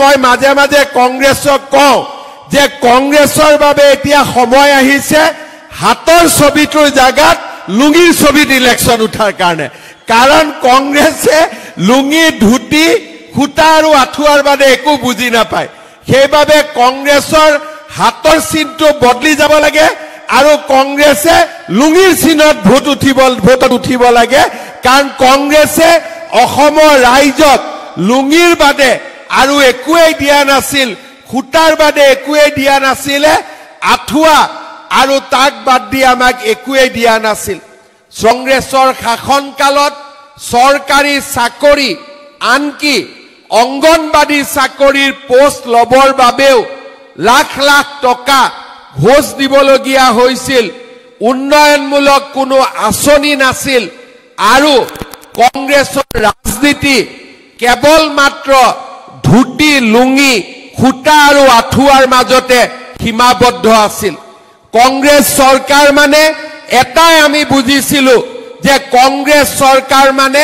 মই মাজে মাজে কংগ্ৰেছক কওঁ যে কংগ্ৰেছৰ বাবে এতিয়া সময় আহিছে হাতৰ ছবিটোৰ জাগাত লুঙিৰ ছবিত ইলেকশ্যন উঠাৰ কাৰণে কাৰণ কংগ্ৰেছে লুঙি ধুতি খুটা আৰু আঠুৱাৰ বাদে একো বুজি নাপায় সেইবাবে কংগ্ৰেছৰ হাতৰ চিনটো বদলি যাব লাগে আৰু কংগ্ৰেছে লুঙিৰ চিনত ভোটত উঠিব লাগে কাৰণ কংগ্ৰেছে অসমৰ ৰাইজক লুঙিৰ বাদে আৰু একোৱেই দিয়া নাছিল খুটাৰ বাদে একোৱেই দিয়া নাছিলে আঠুৱা আৰু তাক বাদ দি আমাক একোৱেই দিয়া নাছিল কংগ্ৰেছৰ শাসনকালত চৰকাৰী চাকৰি আনকি অংগনবাদী চাকৰিৰ পোষ্ট লবৰ বাবেও লাখ লাখ টকা ঘোষ দিবলগীয়া হৈছিল উন্নয়নমূলক কোনো আঁচনি নাছিল আৰু কংগ্ৰেছৰ ৰাজনীতি কেৱল মাত্ৰ ধুতি লুঙি খুটা আৰু আঠুৱাৰ মাজতে সীমাবদ্ধ আছিল কংগ্ৰেছ চৰকাৰ মানে এটাই আমি বুজিছিলো যে কংগ্ৰেছ চৰকাৰ মানে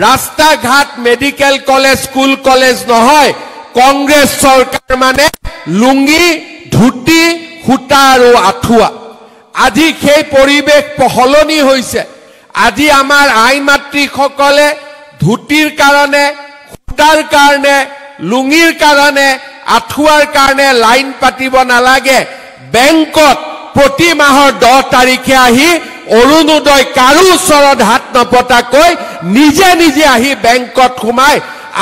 ৰাস্তা ঘাট মেডিকেল কলেজ স্কুল কলেজ নহয় কংগ্ৰেছ চৰকাৰ মানে লুঙি ধুতি খুটা আৰু আঠুৱা আজি সেই পৰিৱেশ সলনি হৈছে আজি আমাৰ আই মাতৃসকলে ধুতিৰ কাৰণে খুটাৰ কাৰণে লুঙিৰ কাৰণে আঠুৱাৰ কাৰণে লাইন পাতিব নালাগে বেংকত প্ৰতি মাহৰ 10 তাৰিখে আহি অৰুণোদয় কাৰো ওচৰত হাত নপতাকৈ নিজে নিজে আহি বেংকত সোমাই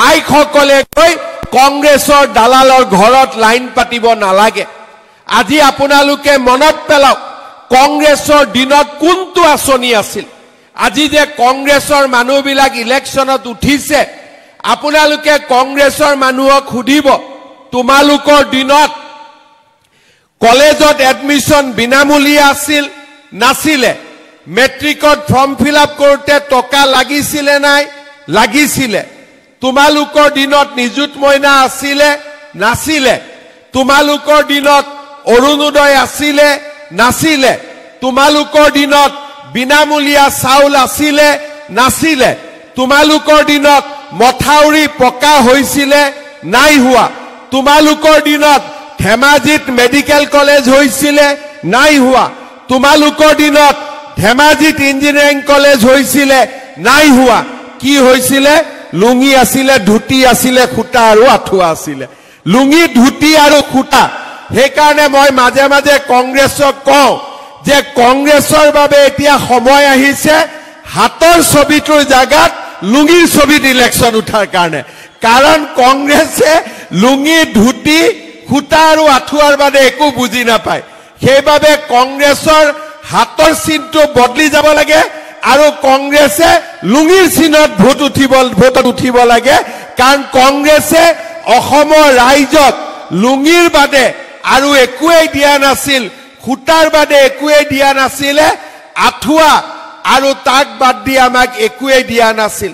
আইসকলে গৈ কংগ্ৰেছৰ দালালৰ ঘৰত লাইন পাতিব নালাগে আজি আপোনালোকে মনত পেলাওক কংগ্ৰেছৰ দিনত কোনটো আঁচনি আছিল আজি যে কংগ্ৰেছৰ মানুহবিলাক ইলেকশ্যনত উঠিছে আপোনালোকে কংগ্ৰেছৰ মানুহক সুধিব তোমালোকৰ দিনত কলেজত এডমিশন বিনামূলীয়া আছিল নাছিলে মেট্ৰিকত ফৰ্ম ফিল আপ কৰোতে টকা লাগিছিলে নাই লাগিছিলে তোমালোকৰ দিনত নিযুত মইনা আছিলে নাছিলে তোমালোকৰ দিনত অৰুণোদয় আছিলে নাছিলে তোমালোকৰ দিনত বিনামূলীয়া চাউল আছিলে নাছিলে তোমালোকৰ দিনত মথাউৰি পকা হৈছিলে নাই হোৱা তোমালোকৰ দিনত ধেমাজিত মেডিকেল কলেজ হৈছিলে নাই হোৱা তোমালোকৰ দিনত ধেমাজিত ইঞ্জিনিয়াৰিং কলেজ হৈছিলে নাই হোৱা কি হৈছিলে লুঙি আছিলে ধুতি আছিলে খুটা আৰু আঠুৱা আছিলে লুঙি ধুতি আৰু খুটা সেইকাৰণে মই মাজে মাজে কংগ্ৰেছক কওঁ যে কংগ্ৰেছৰ বাবে এতিয়া সময় আহিছে হাতৰ ছবিটোৰ জাগাত লুঙিৰ ছবিত ইলেকশ্যন উঠাৰ কাৰণে কাৰণ কংগ্ৰেছে লুঙি ধুতি খুটা আৰু আঠুৱাৰ বাদে একো বুজি নাপায় সেইবাবে কংগ্ৰেছৰ হাতৰ চিনটো বদলি যাব লাগে আৰু কংগ্ৰেছে লুঙিৰ চিনত ভোটত উঠিব লাগে কাৰণ কংগ্ৰেছে অসমৰ ৰাইজক লুঙিৰ বাদে আৰু একোৱেই দিয়া নাছিল খুটাৰ বাদে একোৱেই দিয়া নাছিলে আঠুৱা আৰু তাক বাদ দি আমাক একোৱেই দিয়া নাছিল